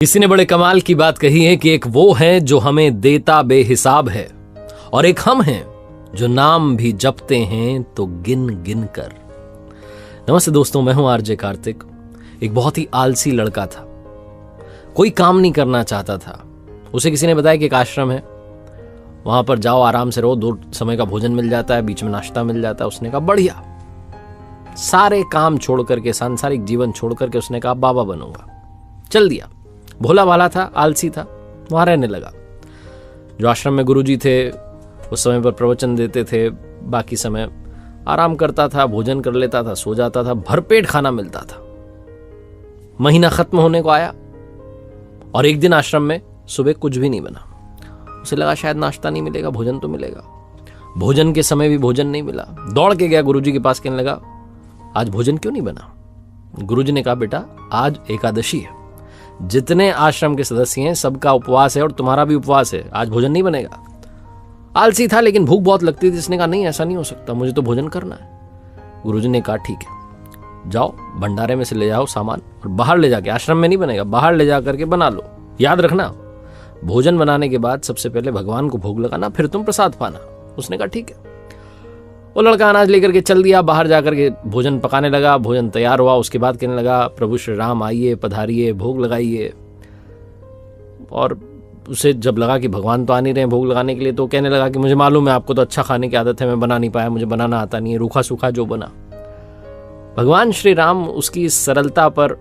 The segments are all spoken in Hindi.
किसी ने बड़े कमाल की बात कही है कि एक वो है जो हमें देता बेहिसाब है और एक हम हैं जो नाम भी जपते हैं तो गिन गिन कर। नमस्ते दोस्तों, मैं हूं आरजे कार्तिक। एक बहुत ही आलसी लड़का था, कोई काम नहीं करना चाहता था। उसे किसी ने बताया कि एक आश्रम है, वहां पर जाओ, आराम से रहो, 2 समय का भोजन मिल जाता है, बीच में नाश्ता मिल जाता है। उसने कहा बढ़िया। सारे काम छोड़ करके, सांसारिक जीवन छोड़ करके उसने कहा बाबा बनूंगा। चल दिया। भोला भाला था, आलसी था, वहां रहने लगा। जो आश्रम में गुरुजी थे उस समय पर प्रवचन देते थे, बाकी समय आराम करता था, भोजन कर लेता था, सो जाता था, भरपेट खाना मिलता था। महीना खत्म होने को आया और एक दिन आश्रम में सुबह कुछ भी नहीं बना। उसे लगा शायद नाश्ता नहीं मिलेगा, भोजन तो मिलेगा। भोजन के समय भी भोजन नहीं मिला। दौड़ के गया गुरुजी के पास, कहने लगा आज भोजन क्यों नहीं बना? गुरुजी ने कहा बेटा आज एकादशी है, जितने आश्रम के सदस्य हैं सबका उपवास है और तुम्हारा भी उपवास है, आज भोजन नहीं बनेगा। आलसी था लेकिन भूख बहुत लगती थी। इसने कहा नहीं, ऐसा नहीं हो सकता, मुझे तो भोजन करना है। गुरुजी ने कहा ठीक है, जाओ भंडारे में से ले जाओ सामान और बाहर ले जाके, आश्रम में नहीं बनेगा, बाहर ले जा करके बना लो। याद रखना, भोजन बनाने के बाद सबसे पहले भगवान को भोग लगाना, फिर तुम प्रसाद पाना। उसने कहा ठीक है। वो लड़का अनाज लेकर के चल दिया, बाहर जाकर के भोजन पकाने लगा। भोजन तैयार हुआ, उसके बाद कहने लगा प्रभु श्री राम आइए, पधारिए, भोग लगाइए। और उसे जब लगा कि भगवान तो आ नहीं रहे भोग लगाने के लिए, तो कहने लगा कि मुझे मालूम है आपको तो अच्छा खाने की आदत है, मैं बना नहीं पाया, मुझे बनाना आता नहीं है, रूखा सूखा जो बना। भगवान श्री राम उसकी सरलता पर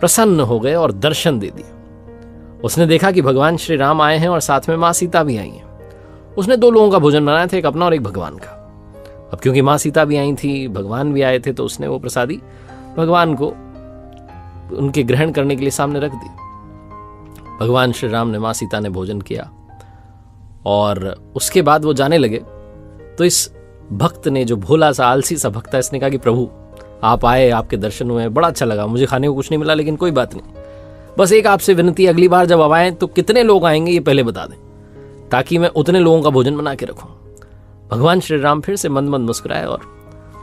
प्रसन्न हो गए और दर्शन दे दिया। उसने देखा कि भगवान श्री राम आए हैं और साथ में माँ सीता भी आई हैं। उसने 2 लोगों का भोजन बनाया था, एक अपना और एक भगवान का। अब क्योंकि माँ सीता भी आई थी, भगवान भी आए थे, तो उसने वो प्रसादी भगवान को उनके ग्रहण करने के लिए सामने रख दी। भगवान श्री राम ने, माँ सीता ने भोजन किया और उसके बाद वो जाने लगे। तो इस भक्त ने, जो भोला सा आलसी सा भक्त है, इसने कहा कि प्रभु आप आए, आपके दर्शन हुए, बड़ा अच्छा लगा, मुझे खाने को कुछ नहीं मिला लेकिन कोई बात नहीं, बस एक आपसे विनती, अगली बार जब आप आए तो कितने लोग आएंगे ये पहले बता दें, ताकि मैं उतने लोगों का भोजन बना के रखूं। भगवान श्री राम फिर से मंद मंद मुस्कुराए और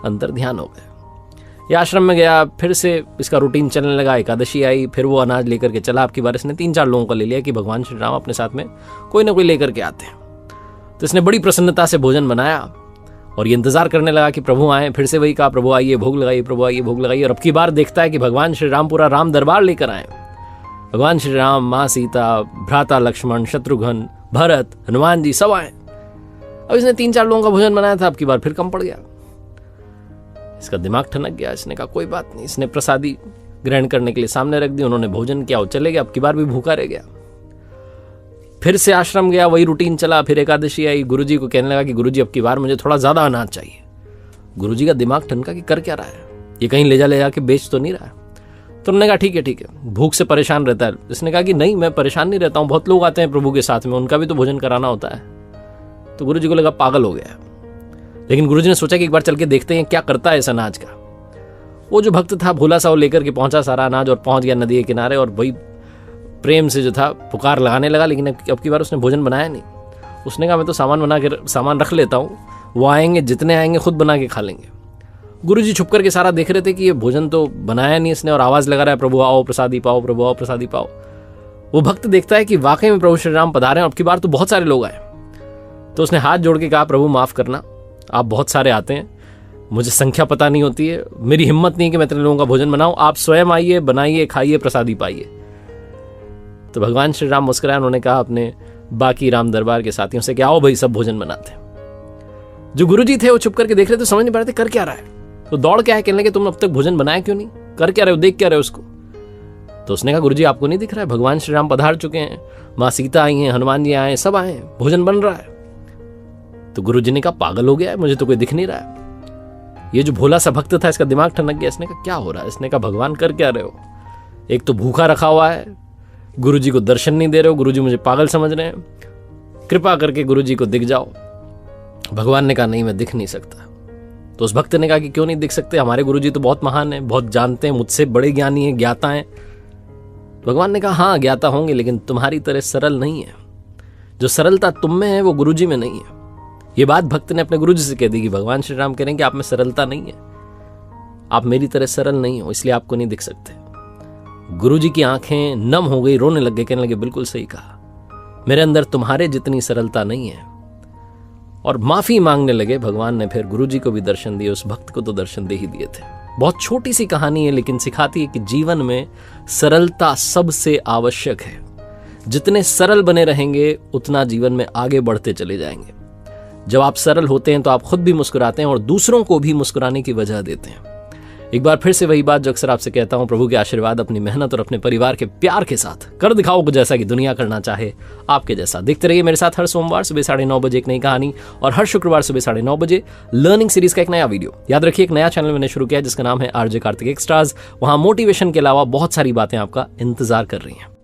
अंतर ध्यान हो गए। ये आश्रम में गया, फिर से इसका रूटीन चलने लगा। एकादशी आई, फिर वो अनाज लेकर के चला। आपकी बार इसने 3-4 लोगों को ले लिया कि भगवान श्री राम अपने साथ में कोई ना कोई लेकर के आते हैं। तो इसने बड़ी प्रसन्नता से भोजन बनाया और ये इंतजार करने लगा कि प्रभु आए। फिर से वही कहा प्रभु आइए, भोग लगाइए, प्रभु आइए, भोग लगाइए। और अब की बार देखता है कि भगवान श्री राम पूरा राम दरबार लेकर आए। भगवान श्री राम, माँ सीता, भ्राता लक्ष्मण, शत्रुघ्न, भरत, हनुमान जी सब आए। अब इसने 3-4 लोगों का भोजन बनाया था, अब की बार फिर कम पड़ गया। इसका दिमाग ठनक गया। इसने कहा कोई बात नहीं। इसने प्रसादी ग्रहण करने के लिए सामने रख दी, उन्होंने भोजन किया, वो चले गए। अब की बार भी भूखा रह गया। फिर से आश्रम गया, वही रूटीन चला। फिर एकादशी आई, गुरुजी को कहने लगा कि गुरुजी अब की बार मुझे थोड़ा ज्यादा अनाज चाहिए। गुरुजी का दिमाग ठनका कि कर क्या रहा है, ये कहीं ले जा के बेच तो नहीं रहा है। तो उन्होंने कहा ठीक है, भूख से परेशान रहता है। इसने कहा कि नहीं, मैं परेशान नहीं रहता हूँ, बहुत लोग आते हैं प्रभु के साथ में, उनका भी तो भोजन कराना होता है। तो गुरुजी को लगा पागल हो गया। लेकिन गुरुजी ने सोचा कि एक बार चल के देखते हैं क्या करता है इस अनाज का। वो जो भक्त था भोला सा, वो लेकर के पहुंचा सारा अनाज और पहुंच गया नदी के किनारे और वही प्रेम से जो था पुकार लगाने लगा। लेकिन अब की बार उसने भोजन बनाया नहीं। उसने कहा मैं तो सामान रख लेता हूँ, वो आएंगे, जितने आएंगे खुद बना के खा लेंगे। गुरुजी छुप करके सारा देख रहे थे कि ये भोजन तो बनाया नहीं इसने, और आवाज लगा रहा है प्रभु आओ प्रसादी पाओ, प्रभु आओ प्रसादी पाओ। वो भक्त देखता है कि वाकई में प्रभु श्री राम पधारे हैं, अब की बार तो बहुत सारे लोग आए। तो उसने हाथ जोड़ के कहा प्रभु माफ करना, आप बहुत सारे आते हैं, मुझे संख्या पता नहीं होती है, मेरी हिम्मत नहीं कि मैं इतने लोगों का भोजन बनाऊं, आप स्वयं आइए, बनाइए, खाइए, प्रसादी पाइए। तो भगवान श्री राम मुस्कुराए। उन्होंने कहा अपने बाकी राम दरबार के साथियों से कि आओ भाई सब भोजन बनाते हैं। जो गुरुजी थे वो छुप करके देख रहे थे, समझ नहीं पा रहे थे कर क्या रहा है। तो दौड़ के आए, कहने लगे तुम अब तक भोजन बनाया क्यों नहीं, कर क्या रहे हो, देख क्या रहे हो उसको। तो उसने कहा गुरुजी आपको नहीं दिख रहा है, भगवान श्री राम पधार चुके हैं, माँ सीता आई हैं, हनुमान जी आए हैं, सब आए हैं, भोजन बन रहा है। तो गुरुजी ने कहा पागल हो गया है, मुझे तो कोई दिख नहीं रहा है। ये जो भोला सा भक्त था इसका दिमाग ठनक गया। इसने कहा क्या हो रहा है। इसने कहा भगवान कर क्या रहे हो, एक तो भूखा रखा हुआ है, गुरुजी को दर्शन नहीं दे रहे हो, गुरुजी मुझे पागल समझ रहे हैं, कृपा करके गुरुजी को दिख जाओ। भगवान ने कहा नहीं, मैं दिख नहीं सकता। तो उस भक्त ने कहा कि क्यों नहीं दिख सकते, हमारे गुरुजी तो बहुत महान है, बहुत जानते हैं, मुझसे बड़े ज्ञानी है, ज्ञाता है। भगवान ने कहा हाँ ज्ञाता होंगे, लेकिन तुम्हारी तरह सरल नहीं है। जो सरलता तुम में है वो गुरुजी में नहीं है। ये बात भक्त ने अपने गुरुजी से कह दी कि भगवान श्री राम कह रहे हैं कि आप में सरलता नहीं है, आप मेरी तरह सरल नहीं हो, इसलिए आपको नहीं दिख सकते। गुरुजी की आंखें नम हो गई, रोने लग गए, कहने लगे बिल्कुल सही कहा, मेरे अंदर तुम्हारे जितनी सरलता नहीं है। और माफी मांगने लगे। भगवान ने फिर गुरुजी को भी दर्शन दिए, उस भक्त को तो दर्शन दे ही दिए थे। बहुत छोटी सी कहानी है, लेकिन सिखाती है कि जीवन में सरलता सबसे आवश्यक है। जितने सरल बने रहेंगे उतना जीवन में आगे बढ़ते चले जाएंगे। जब आप सरल होते हैं तो आप खुद भी मुस्कुराते हैं और दूसरों को भी मुस्कुराने की वजह देते हैं। एक बार फिर से वही बात जो अक्सर आपसे कहता हूं, प्रभु के आशीर्वाद, अपनी मेहनत और अपने परिवार के प्यार के साथ कर दिखाओ कुछ जैसा कि दुनिया करना चाहे आपके जैसा। देखते रहिए मेरे साथ हर सोमवार सुबह 9:30 बजे एक नई कहानी और हर शुक्रवार सुबह 9:30 बजे लर्निंग सीरीज का एक नया वीडियो। याद रखिए एक नया चैनल मैंने शुरू किया है जिसका नाम है आरजे कार्तिक एक्स्ट्राज। वहां मोटिवेशन के अलावा बहुत सारी बातें आपका इंतजार कर रही हैं।